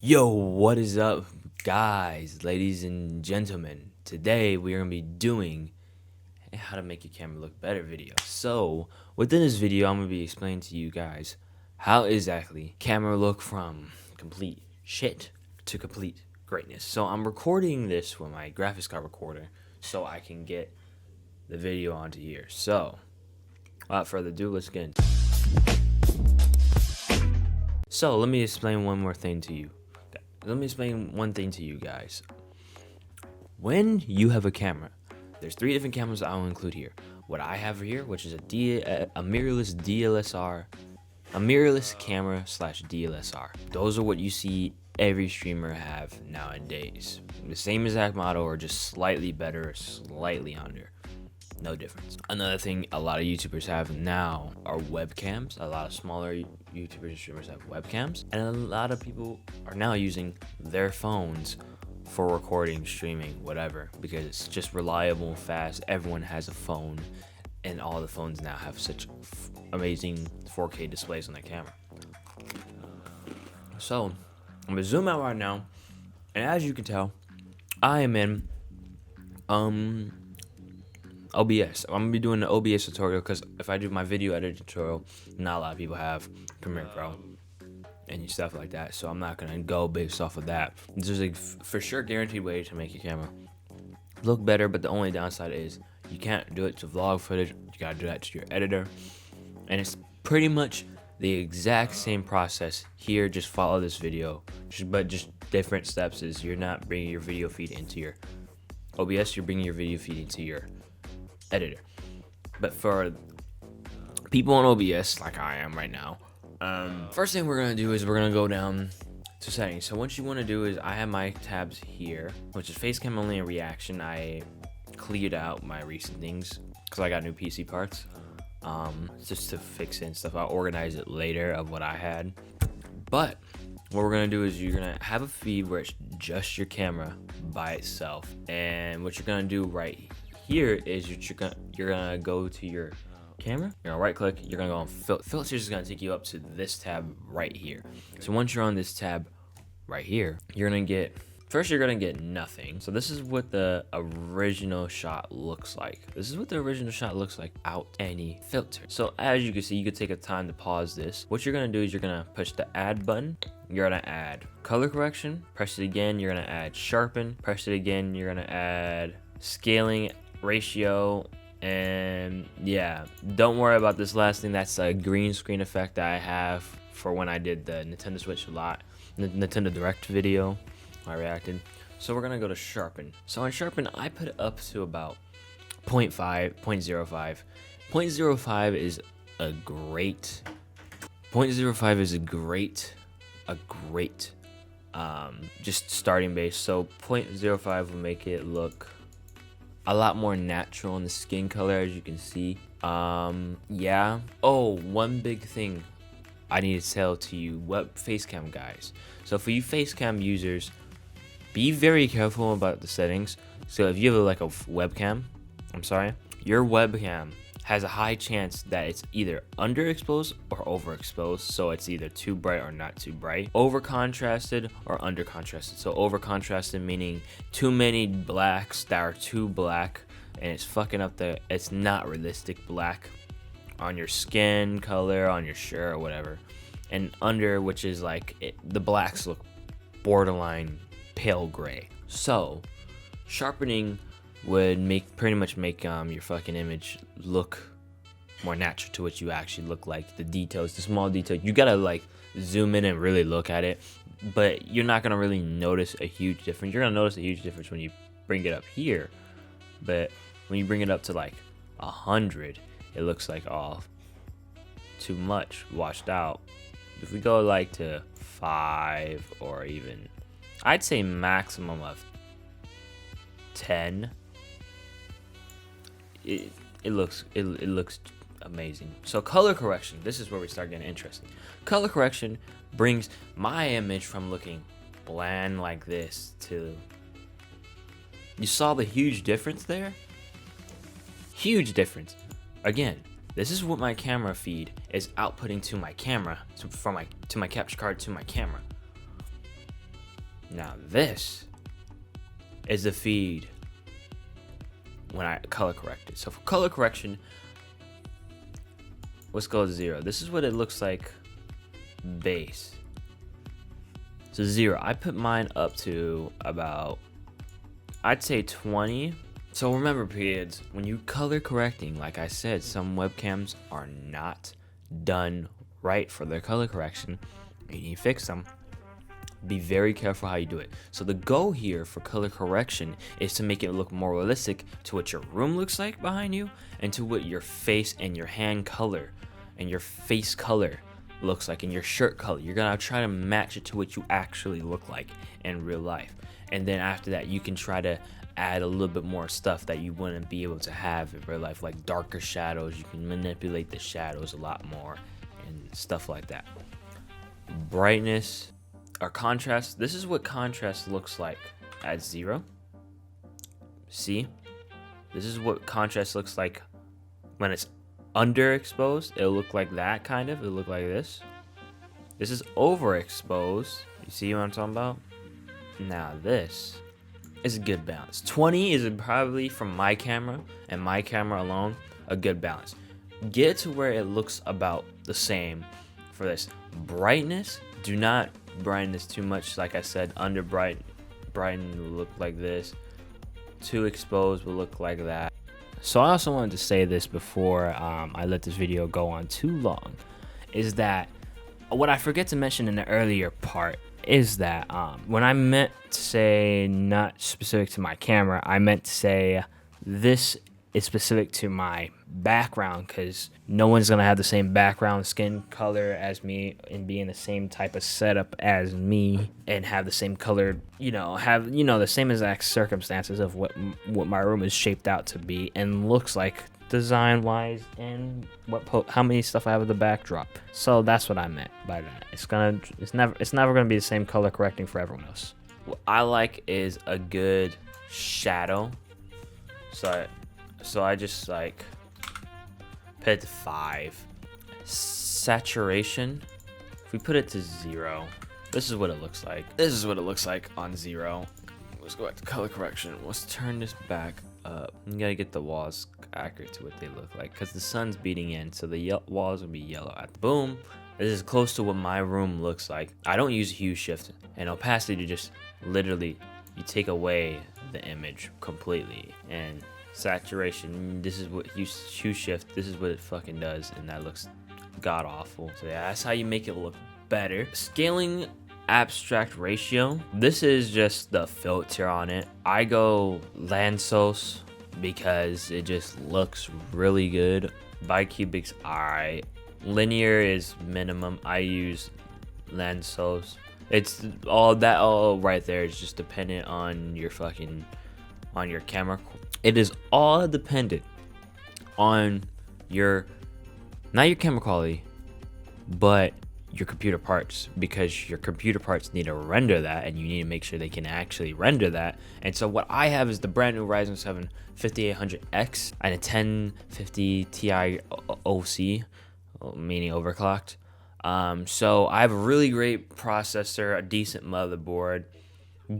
Yo, what is up, guys, ladies and gentlemen? Today we are going to be doing a how to make your camera look better video. So, within this video, I'm going to be explaining to you guys how exactly camera look from complete shit to complete greatness. So, I'm recording this with my graphics card recorder so I can get the video onto here. So, without further ado, let's get into it. So, let me explain one more thing to you. Let me explain one thing to you guys. When you have a camera, there's three different cameras I will include here. What I have here, which is a mirrorless DLSR, a mirrorless camera slash DLSR. Those are what you see every streamer have nowadays. The same exact model, or just slightly better, slightly under. No difference. Another thing a lot of YouTubers have now are webcams. A lot of smaller YouTubers and streamers have webcams. And a lot of people are now using their phones for recording, streaming, whatever, because it's just reliable and fast. Everyone has a phone, and all the phones now have such amazing 4K displays on their camera. So, I'm gonna zoom out right now, and as you can tell, I am in OBS. I'm gonna be doing the OBS tutorial because if I do my video editing tutorial, not a lot of people have Premiere Pro and stuff like that, so I'm not gonna go based off of that. This is a for sure guaranteed way to make your camera look better, but the only downside is you can't do it to vlog footage. You gotta do that to your editor, and it's pretty much the exact same process here. Just follow this video, but just different steps. Is you're not bringing your video feed into your OBS, you're bringing your video feed into your editor. But for people on OBS like I am right now, first thing we're gonna do is we're gonna go down to settings. So what you want to do is I have my tabs here, which is Facecam only and reaction. I cleared out my recent things because I got new PC parts, just to fix it and stuff. I'll organize it later of what I had. But what we're gonna do is you're gonna have a feed where it's just your camera by itself, and what you're gonna do right here is you're gonna go to your camera, you're gonna right click, you're gonna go on filters. Is gonna take you up to this tab right here. So once you're on this tab right here, you're gonna get nothing. So this is what the original shot looks like. This is what the original shot looks like out any filter. So as you can see, you could take a time to pause this. What you're gonna do is you're gonna push the add button. You're gonna add color correction, press it again, you're gonna add sharpen, press it again, you're gonna add scaling, ratio, and yeah, don't worry about this last thing. That's a green screen effect that I have for when I did the Nintendo Switch Nintendo Direct video. I reacted. So we're gonna go to sharpen. So on sharpen, I put it up to about 0.5, 0.05. 0.05 is a great. 0.05 is a great just starting base. So 0.05 will make it look a lot more natural in the skin color, as you can see. Yeah. Oh, one big thing I need to tell to you Facecam guys. So for you Facecam users, be very careful about the settings. So if you have like a webcam, your webcam has a high chance that it's either underexposed or overexposed. So it's either too bright or not too bright, over contrasted or under contrasted. So over contrasted meaning too many blacks that are too black, and it's fucking up it's not realistic black on your skin color, on your shirt or whatever. And under, which is like the blacks look borderline pale gray. So sharpening would pretty much make your fucking image look more natural to what you actually look like. The details, the small detail, you gotta like zoom in and really look at it, but you're not gonna really notice a huge difference. You're gonna notice a huge difference when you bring it up here, but when you bring it up to like 100, it looks like too much, washed out. If we go like to 5, or even I'd say maximum of 10, it looks amazing. So color correction, this is where we start getting interesting. Color correction brings my image from looking bland like this to, you saw the huge difference there? Huge difference. Again, this is what my camera feed is outputting to my camera, to my capture card to my camera. Now this is the feed when I color correct it. So for color correction, let's go to 0. This is what it looks like base. So 0. I put mine up to about, I'd say 20. So remember, kids, when you color correcting, like I said, some webcams are not done right for their color correction. You need to fix them. Be very careful how you do it. So the goal here for color correction is to make it look more realistic to what your room looks like behind you and to what your face and your hand color and your face color looks like and your shirt color. You're gonna try to match it to what you actually look like in real life. And then after that, you can try to add a little bit more stuff that you wouldn't be able to have in real life, like darker shadows. You can manipulate the shadows a lot more and stuff like that. Brightness or contrast. This is what contrast looks like at 0. See? This is what contrast looks like when it's underexposed. It'll look like that kind of. It'll look like this. This is overexposed. You see what I'm talking about? Now this is a good balance. 20 is probably, from my camera and my camera alone, a good balance. Get to where it looks about the same for this. Brightness, do not brighten this too much. Like I said, under brighten will look like this. Too exposed will look like that. So I also wanted to say this before I let this video go on too long, is that what I forget to mention in the earlier part is that when I meant to say not specific to my camera, I meant to say this is specific to my background, because no one's gonna have the same background skin color as me and be in the same type of setup as me and have the same color, have the same exact circumstances of what my room is shaped out to be and looks like design wise and how many stuff I have in the backdrop. So that's what I meant by that. It's never gonna be the same color correcting for everyone else. What I like is a good shadow. So I just like put it to 5. Saturation, if we put it to 0, this is what it looks like. This is what it looks like on 0. Let's go back to color correction. Let's turn this back up. You gotta get the walls accurate to what they look like, because the sun's beating in, so the walls will be yellow at the boom. This is close to what my room looks like. I don't use hue shift and opacity to just literally, you take away the image completely. And saturation, this is what hue shift, this is what it fucking does, and that looks god awful. So yeah, that's how you make it look better. Scaling abstract ratio, this is just the filter on it. I go Lansos because it just looks really good. Bicubic's alright. Linear is minimum. I use Lansos. It's all right there. It's just dependent on your camera. It is all dependent on not your camera quality, but your computer parts, because your computer parts need to render that, and you need to make sure they can actually render that. And so what I have is the brand new Ryzen 7 5800X and a 1050 Ti OC, meaning overclocked. So I have a really great processor, a decent motherboard,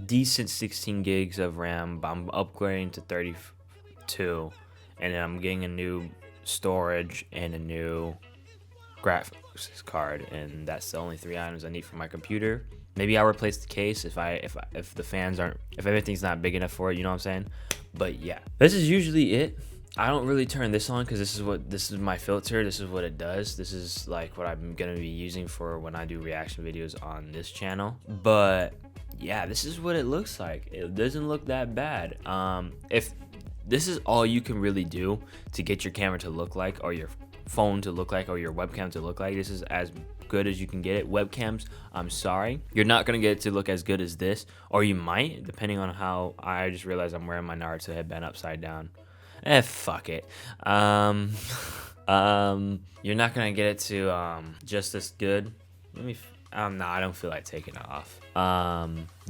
decent 16 gigs of RAM, but I'm upgrading to 32, and then I'm getting a new storage and a new graphics card, and that's the only 3 items I need for my computer. Maybe I'll replace the case if the fans aren't, if everything's not big enough for it, you know what I'm saying? But yeah, this is usually it. I don't really turn this on because this is my filter. This is what it does. This is like what I'm gonna be using for when I do reaction videos on this channel. But yeah, this is what it looks like. It doesn't look that bad. If this is all you can really do to get your camera to look like, or your phone to look like, or your webcam to look like, this is as good as you can get it. Webcams, I'm sorry, you're not gonna get it to look as good as this, or you might, depending on how. I just realized I'm wearing my Naruto headband upside down. Fuck it. You're not gonna get it to just as good. No, I don't feel like taking it off.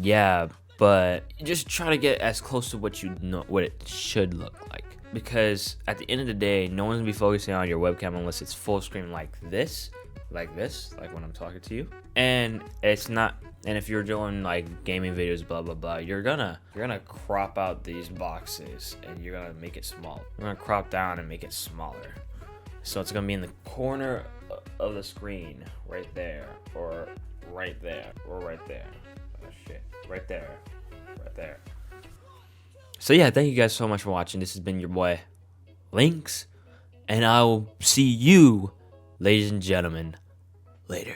Yeah, but just try to get as close to what what it should look like, because at the end of the day, no one's gonna be focusing on your webcam unless it's full screen like this, like this, like when I'm talking to you. And it's not, and if you're doing like gaming videos, blah blah blah, you're gonna crop out these boxes and you're gonna make it small. You're gonna crop down and make it smaller. So it's gonna be in the corner of the screen, right there, or right there, or right there. Oh shit, right there, right there. So yeah, thank you guys so much for watching. This has been your boy Lynx, and I'll see you, ladies and gentlemen, later.